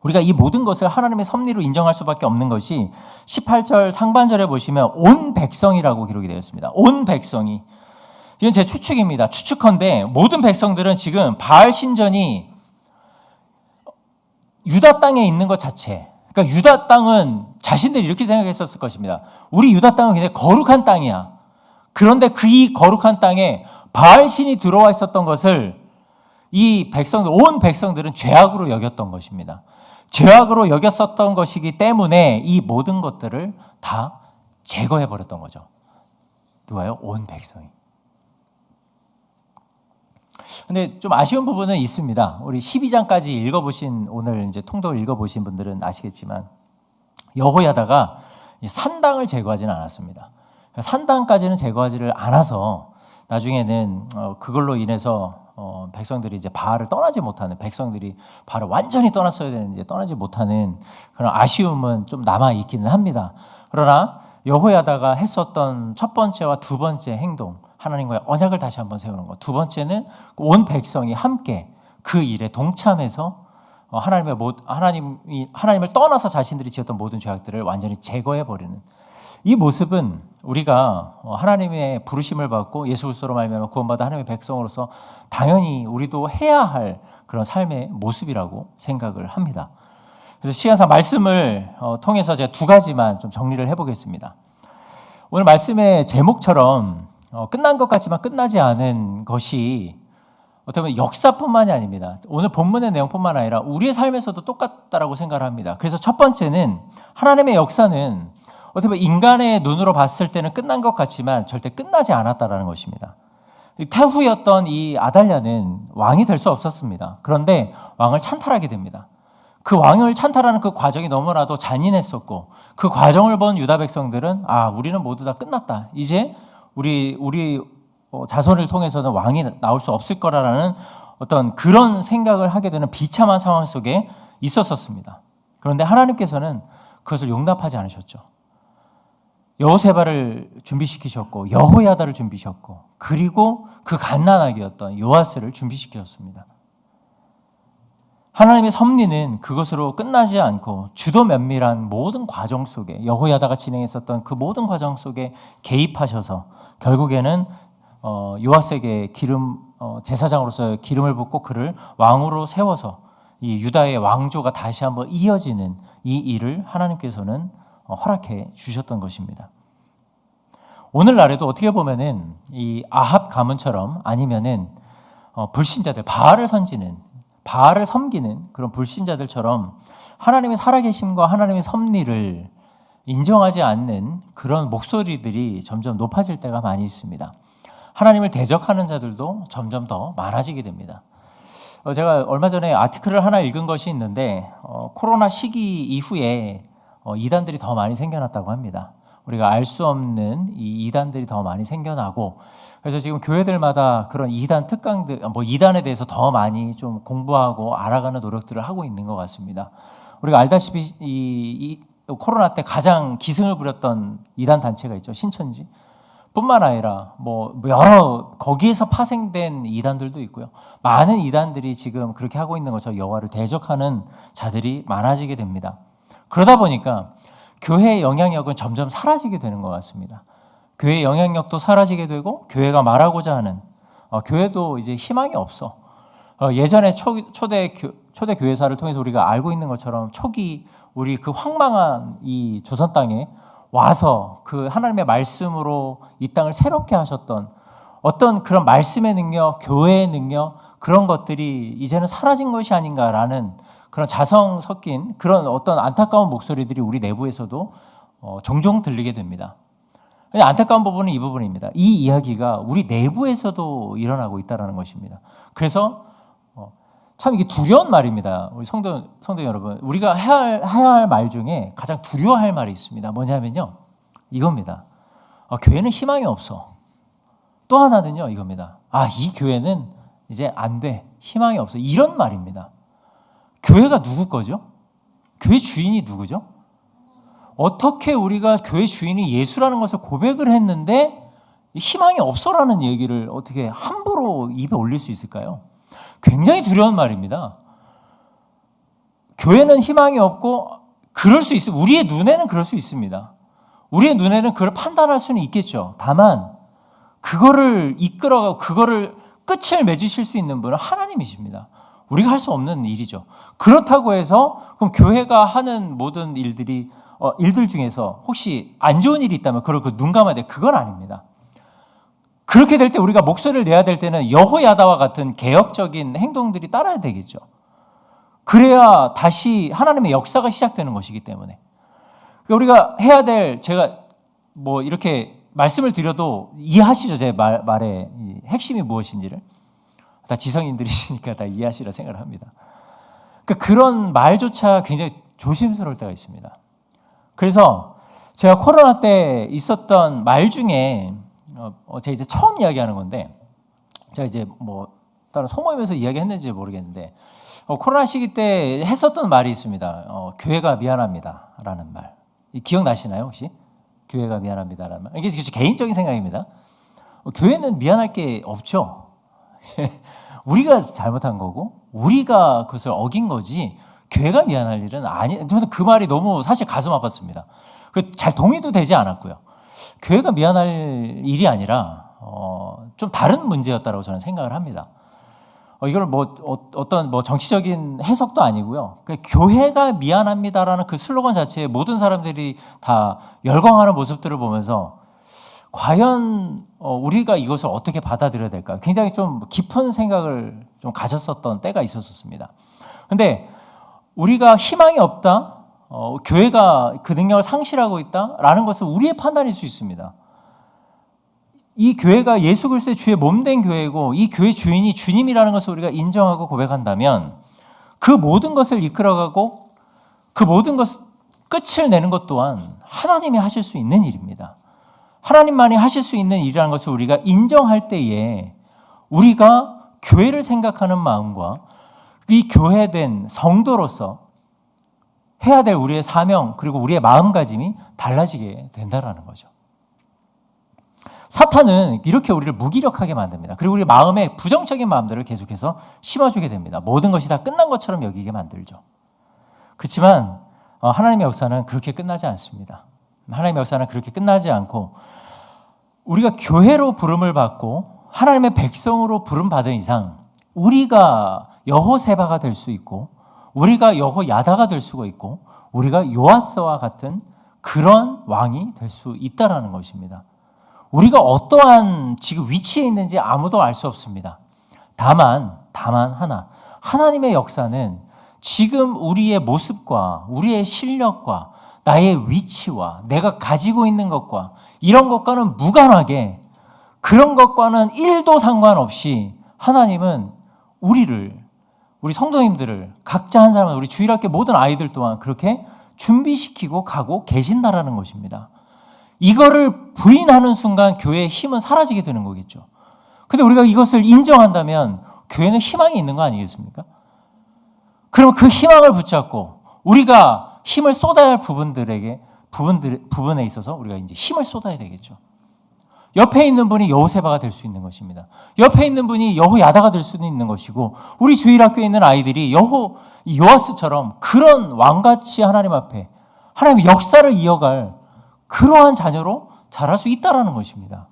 우리가 이 모든 것을 하나님의 섭리로 인정할 수밖에 없는 것이 18절 상반절에 보시면 온 백성이라고 기록이 되어 있습니다. 온 백성이. 이건 제 추측입니다. 추측컨대 모든 백성들은 지금 바알 신전이 유다 땅에 있는 것 자체, 그러니까 유다 땅은 자신들이 이렇게 생각했었을 것입니다. 우리 유다 땅은 굉장히 거룩한 땅이야. 그런데 그 이 거룩한 땅에 바알 신이 들어와 있었던 것을 이 백성들, 온 백성들은 죄악으로 여겼던 것입니다. 죄악으로 여겼었던 것이기 때문에 이 모든 것들을 다 제거해 버렸던 거죠. 누가요? 온 백성이. 근데 좀 아쉬운 부분은 있습니다. 우리 12장까지 읽어보신, 오늘 이제 통독을 읽어보신 분들은 아시겠지만, 여호야다가 산당을 제거하지는 않았습니다. 산당까지는 제거하지를 않아서 나중에는 그걸로 인해서 백성들이 이제 바알을 떠나지 못하는, 백성들이 바알을 완전히 떠났어야 되는데 떠나지 못하는 그런 아쉬움은 좀 남아 있기는 합니다. 그러나 여호야다가 했었던 첫 번째와 두 번째 행동, 하나님과의 언약을 다시 한번 세우는 것. 두 번째는 온 백성이 함께 그 일에 동참해서 하나님을 떠나서 자신들이 지었던 모든 죄악들을 완전히 제거해 버리는 이 모습은, 우리가 하나님의 부르심을 받고 예수 그리스도로 말미암아 구원받아 하나님의 백성으로서 당연히 우리도 해야 할 그런 삶의 모습이라고 생각을 합니다. 그래서 시간상 말씀을 통해서 제가 두 가지만 좀 정리를 해보겠습니다. 오늘 말씀의 제목처럼 끝난 것 같지만 끝나지 않은 것이 어떻게 보면 역사뿐만이 아닙니다. 오늘 본문의 내용뿐만 아니라 우리의 삶에서도 똑같다라고 생각을 합니다. 그래서 첫 번째는, 하나님의 역사는 어떻게 보면 인간의 눈으로 봤을 때는 끝난 것 같지만 절대 끝나지 않았다라는 것입니다. 태후였던 이 아달랴는 왕이 될 수 없었습니다. 그런데 왕을 찬탈하게 됩니다. 그 왕을 찬탈하는 그 과정이 너무나도 잔인했었고, 그 과정을 본 유다 백성들은 우리는 모두 다 끝났다. 이제 우리 자손을 통해서는 왕이 나올 수 없을 거라는 어떤 그런 생각을 하게 되는 비참한 상황 속에 있었습니다. 그런데 하나님께서는 그것을 용납하지 않으셨죠. 여호세바를 준비시키셨고 여호야다를 준비시켰고 그리고 그 갓난아기였던 요아스를 준비시켰습니다. 하나님의 섭리는 그것으로 끝나지 않고 주도 면밀한 모든 과정 속에 여호야다가 진행했었던 그 모든 과정 속에 개입하셔서 결국에는 요아스에게 제사장으로서 기름을 붓고 그를 왕으로 세워서 이 유다의 왕조가 다시 한번 이어지는 이 일을 하나님께서는 허락해 주셨던 것입니다. 오늘날에도 어떻게 보면은 이 아합 가문처럼 아니면은 불신자들 바알을 섬기는 그런 불신자들처럼 하나님의 살아계심과 하나님의 섭리를 인정하지 않는 그런 목소리들이 점점 높아질 때가 많이 있습니다. 하나님을 대적하는 자들도 점점 더 많아지게 됩니다. 제가 얼마 전에 아티클을 하나 읽은 것이 있는데 코로나 시기 이후에 이단들이 더 많이 생겨났다고 합니다. 우리가 알 수 없는 이 이단들이 더 많이 생겨나고 그래서 지금 교회들마다 그런 이단 특강들, 이단에 대해서 더 많이 좀 공부하고 알아가는 노력들을 하고 있는 것 같습니다. 우리가 알다시피 이 코로나 때 가장 기승을 부렸던 이단 단체가 있죠. 신천지. 뿐만 아니라 여러 거기에서 파생된 이단들도 있고요. 많은 이단들이 지금 그렇게 하고 있는 것처럼 여호와를 대적하는 자들이 많아지게 됩니다. 그러다 보니까 교회의 영향력은 점점 사라지게 되는 것 같습니다. 교회의 영향력도 사라지게 되고 교회가 말하고자 하는 교회도 이제 희망이 없어. 예전에 초대 교회사를 통해서 우리가 알고 있는 것처럼 초기 우리 그 황망한 이 조선 땅에 와서 그 하나님의 말씀으로 이 땅을 새롭게 하셨던 어떤 그런 말씀의 능력, 교회의 능력 그런 것들이 이제는 사라진 것이 아닌가라는 그런 자성 섞인 그런 어떤 안타까운 목소리들이 우리 내부에서도 종종 들리게 됩니다. 안타까운 부분은 이 부분입니다. 이 이야기가 우리 내부에서도 일어나고 있다는 것입니다. 그래서 참 이게 두려운 말입니다. 우리 성도 여러분, 우리가 해야 할 말 중에 가장 두려워할 말이 있습니다. 뭐냐면요, 이겁니다. 교회는 희망이 없어. 또 하나는요, 이겁니다. 이 교회는 이제 안 돼. 희망이 없어. 이런 말입니다. 교회가 누구 거죠? 교회 주인이 누구죠? 어떻게 우리가 교회 주인이 예수라는 것을 고백을 했는데 희망이 없어라는 얘기를 어떻게 함부로 입에 올릴 수 있을까요? 굉장히 두려운 말입니다. 교회는 희망이 없고 그럴 수 있습니다. 우리의 눈에는 그럴 수 있습니다. 우리의 눈에는 그걸 판단할 수는 있겠죠. 다만 그거를 이끌어가고 그거를 끝을 맺으실 수 있는 분은 하나님이십니다. 우리가 할 수 없는 일이죠. 그렇다고 해서 그럼 교회가 하는 모든 일들 중에서 혹시 안 좋은 일이 있다면 그걸 눈 감아야 돼. 그건 아닙니다. 그렇게 될 때 우리가 목소리를 내야 될 때는 여호야다와 같은 개혁적인 행동들이 따라야 되겠죠. 그래야 다시 하나님의 역사가 시작되는 것이기 때문에. 우리가 해야 될, 제가 이렇게 말씀을 드려도 이해하시죠? 제 말의 핵심이 무엇인지를. 다 지성인들이시니까 다 이해하시라 생각을 합니다. 그런 말조차 굉장히 조심스러울 때가 있습니다. 그래서 제가 코로나 때 있었던 말 중에 제가 이제 처음 이야기하는 건데 제가 이제 다른 소모임에서 이야기했는지 모르겠는데 코로나 시기 때 했었던 말이 있습니다. 교회가 미안합니다라는 말. 기억나시나요 혹시? 교회가 미안합니다라는 말. 이게 개인적인 생각입니다. 교회는 미안할 게 없죠. 우리가 잘못한 거고 우리가 그것을 어긴 거지 교회가 미안할 일은 저는 그 말이 너무 사실 가슴 아팠습니다. 잘 동의도 되지 않았고요. 교회가 미안할 일이 아니라 좀 다른 문제였다고 저는 생각을 합니다. 이걸 어떤 정치적인 해석도 아니고요. 교회가 미안합니다라는 그 슬로건 자체에 모든 사람들이 다 열광하는 모습들을 보면서 과연 우리가 이것을 어떻게 받아들여야 될까? 굉장히 좀 깊은 생각을 좀 가졌었던 때가 있었습니다. 그런데 우리가 희망이 없다, 교회가 그 능력을 상실하고 있다라는 것은 우리의 판단일 수 있습니다. 이 교회가 예수 그리스도의 주의 몸된 교회고 이 교회 주인이 주님이라는 것을 우리가 인정하고 고백한다면 그 모든 것을 이끌어가고 그 모든 것 끝을 내는 것 또한 하나님이 하실 수 있는 일입니다. 하나님만이 하실 수 있는 일이라는 것을 우리가 인정할 때에 우리가 교회를 생각하는 마음과 이 교회된 성도로서 해야 될 우리의 사명 그리고 우리의 마음가짐이 달라지게 된다라는 거죠. 사탄은 이렇게 우리를 무기력하게 만듭니다. 그리고 우리 마음에 부정적인 마음들을 계속해서 심어주게 됩니다. 모든 것이 다 끝난 것처럼 여기게 만들죠. 그렇지만 하나님의 역사는 그렇게 끝나지 않습니다. 하나님의 역사는 그렇게 끝나지 않고 우리가 교회로 부름을 받고 하나님의 백성으로 부름받은 이상 우리가 여호세바가 될 수 있고 우리가 여호야다가 될 수가 있고 우리가 요아스와 같은 그런 왕이 될 수 있다는 것입니다. 우리가 어떠한 지금 위치에 있는지 아무도 알 수 없습니다. 다만 하나, 하나님의 역사는 지금 우리의 모습과 우리의 실력과 나의 위치와 내가 가지고 있는 것과 이런 것과는 무관하게 그런 것과는 1도 상관없이 하나님은 우리 성도님들을 각자 한 사람은 우리 주일학교 모든 아이들 또한 그렇게 준비시키고 가고 계신다라는 것입니다. 이거를 부인하는 순간 교회의 힘은 사라지게 되는 거겠죠. 근데 우리가 이것을 인정한다면 교회는 희망이 있는 거 아니겠습니까? 그럼 그 희망을 붙잡고 우리가 힘을 쏟아야 할 부분에 있어서 우리가 이제 힘을 쏟아야 되겠죠. 옆에 있는 분이 여호세바가 될 수 있는 것입니다. 옆에 있는 분이 여호야다가 될 수도 있는 것이고 우리 주일학교에 있는 아이들이 요아스처럼 그런 왕같이 하나님 앞에 하나님의 역사를 이어갈 그러한 자녀로 자랄 수 있다는 것입니다.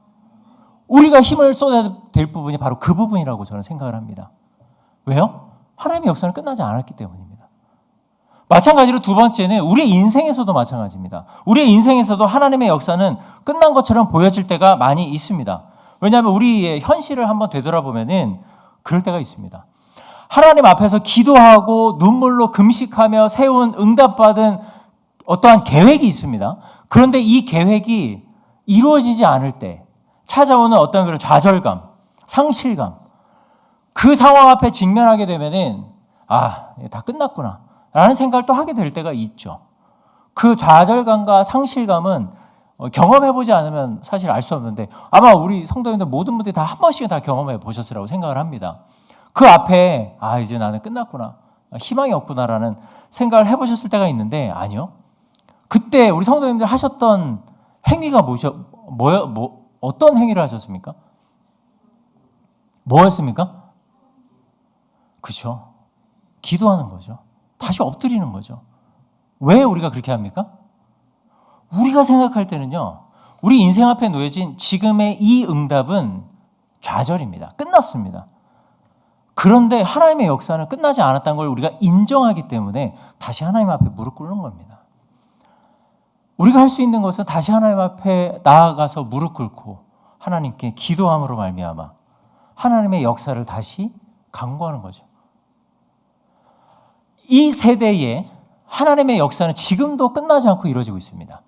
우리가 힘을 쏟아야 될 부분이 바로 그 부분이라고 저는 생각을 합니다. 왜요? 하나님의 역사는 끝나지 않았기 때문입니다. 마찬가지로 두 번째는 우리의 인생에서도 마찬가지입니다. 우리의 인생에서도 하나님의 역사는 끝난 것처럼 보여질 때가 많이 있습니다. 왜냐하면 우리의 현실을 한번 되돌아보면은 그럴 때가 있습니다. 하나님 앞에서 기도하고 눈물로 금식하며 세운 응답받은 어떠한 계획이 있습니다. 그런데 이 계획이 이루어지지 않을 때 찾아오는 어떤 그런 좌절감, 상실감, 그 상황 앞에 직면하게 되면은 다 끝났구나 라는 생각을 또 하게 될 때가 있죠. 그 좌절감과 상실감은 경험해보지 않으면 사실 알 수 없는데 아마 우리 성도님들 모든 분들이 다 한 번씩은 다 경험해 보셨으라고 생각을 합니다. 그 앞에 이제 나는 끝났구나, 희망이 없구나라는 생각을 해보셨을 때가 있는데 아니요. 그때 우리 성도님들 하셨던 행위가 어떤 행위를 하셨습니까? 뭐였습니까? 그렇죠. 기도하는 거죠. 다시 엎드리는 거죠. 왜 우리가 그렇게 합니까? 우리가 생각할 때는요, 우리 인생 앞에 놓여진 지금의 이 응답은 좌절입니다. 끝났습니다. 그런데 하나님의 역사는 끝나지 않았다는 걸 우리가 인정하기 때문에 다시 하나님 앞에 무릎 꿇는 겁니다. 우리가 할 수 있는 것은 다시 하나님 앞에 나아가서 무릎 꿇고 하나님께 기도함으로 말미암아 하나님의 역사를 다시 간구하는 거죠. 이 세대에 하나님의 역사는 지금도 끝나지 않고 이루어지고 있습니다.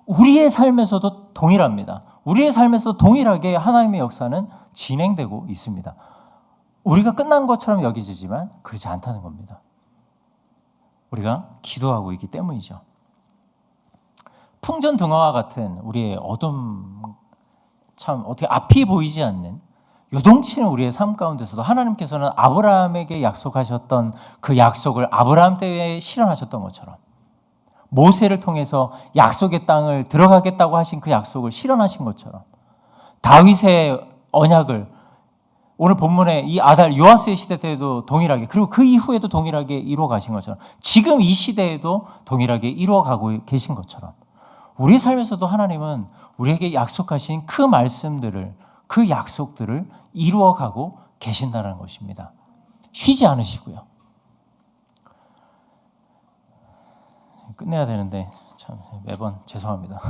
우리의 삶에서도 동일합니다. 우리의 삶에서도 동일하게 하나님의 역사는 진행되고 있습니다. 우리가 끝난 것처럼 여기지만 그렇지 않다는 겁니다. 우리가 기도하고 있기 때문이죠. 풍전등화와 같은 우리의 어둠, 참 어떻게 앞이 보이지 않는 요동치는 우리의 삶 가운데서도 하나님께서는 아브라함에게 약속하셨던 그 약속을 아브라함 때에 실현하셨던 것처럼 모세를 통해서 약속의 땅을 들어가겠다고 하신 그 약속을 실현하신 것처럼 다윗의 언약을 오늘 본문의 이 아달 요아스의 시대 때에도 동일하게 그리고 그 이후에도 동일하게 이루어 가신 것처럼 지금 이 시대에도 동일하게 이루어 가고 계신 것처럼 우리 삶에서도 하나님은 우리에게 약속하신 그 말씀들을 그 약속들을 이루어가고 계신다는 것입니다. 쉬지 않으시고요. 끝내야 되는데 참 매번 죄송합니다.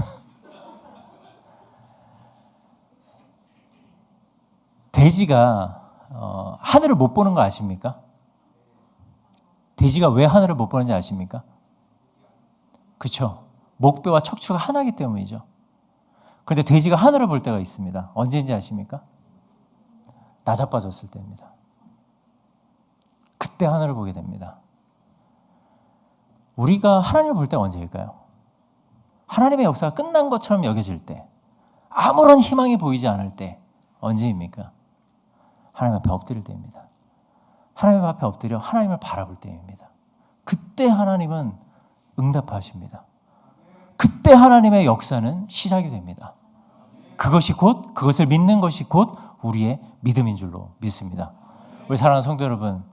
돼지가 하늘을 못 보는 거 아십니까? 돼지가 왜 하늘을 못 보는지 아십니까? 그렇죠. 목뼈와 척추가 하나이기 때문이죠. 그런데 돼지가 하늘을 볼 때가 있습니다. 언제인지 아십니까? 나자빠졌을 때입니다. 그때 하늘을 보게 됩니다. 우리가 하나님을 볼 때 언제일까요? 하나님의 역사가 끝난 것처럼 여겨질 때, 아무런 희망이 보이지 않을 때 언제입니까? 하나님 앞에 엎드릴 때입니다. 하나님 앞에 엎드려 하나님을 바라볼 때입니다. 그때 하나님은 응답하십니다. 그때 하나님의 역사는 시작이 됩니다. 그것을 믿는 것이 곧 우리의 믿음인 줄로 믿습니다. 우리 사랑하는 성도 여러분,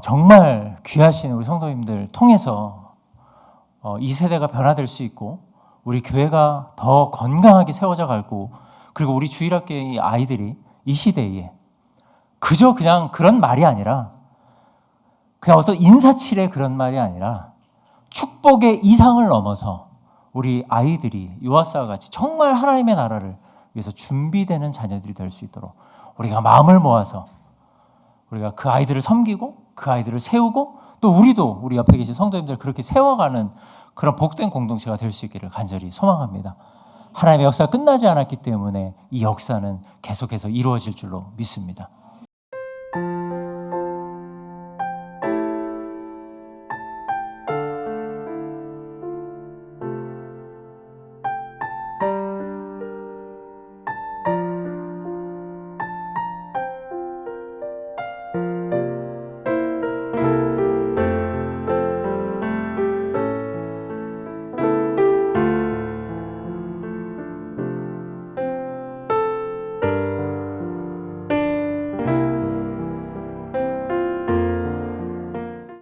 정말 귀하신 우리 성도님들 통해서 이 세대가 변화될 수 있고 우리 교회가 더 건강하게 세워져 가고, 그리고 우리 주일학교의 아이들이 이 시대에 그저 그냥 그런 말이 아니라, 그냥 어떤 인사치레 그런 말이 아니라 축복의 이상을 넘어서 우리 아이들이 요아스와 같이 정말 하나님의 나라를 위해서 준비되는 자녀들이 될 수 있도록 우리가 마음을 모아서 우리가 그 아이들을 섬기고 그 아이들을 세우고, 또 우리도 우리 옆에 계신 성도님들 그렇게 세워가는 그런 복된 공동체가 될 수 있기를 간절히 소망합니다. 하나님의 역사가 끝나지 않았기 때문에 이 역사는 계속해서 이루어질 줄로 믿습니다.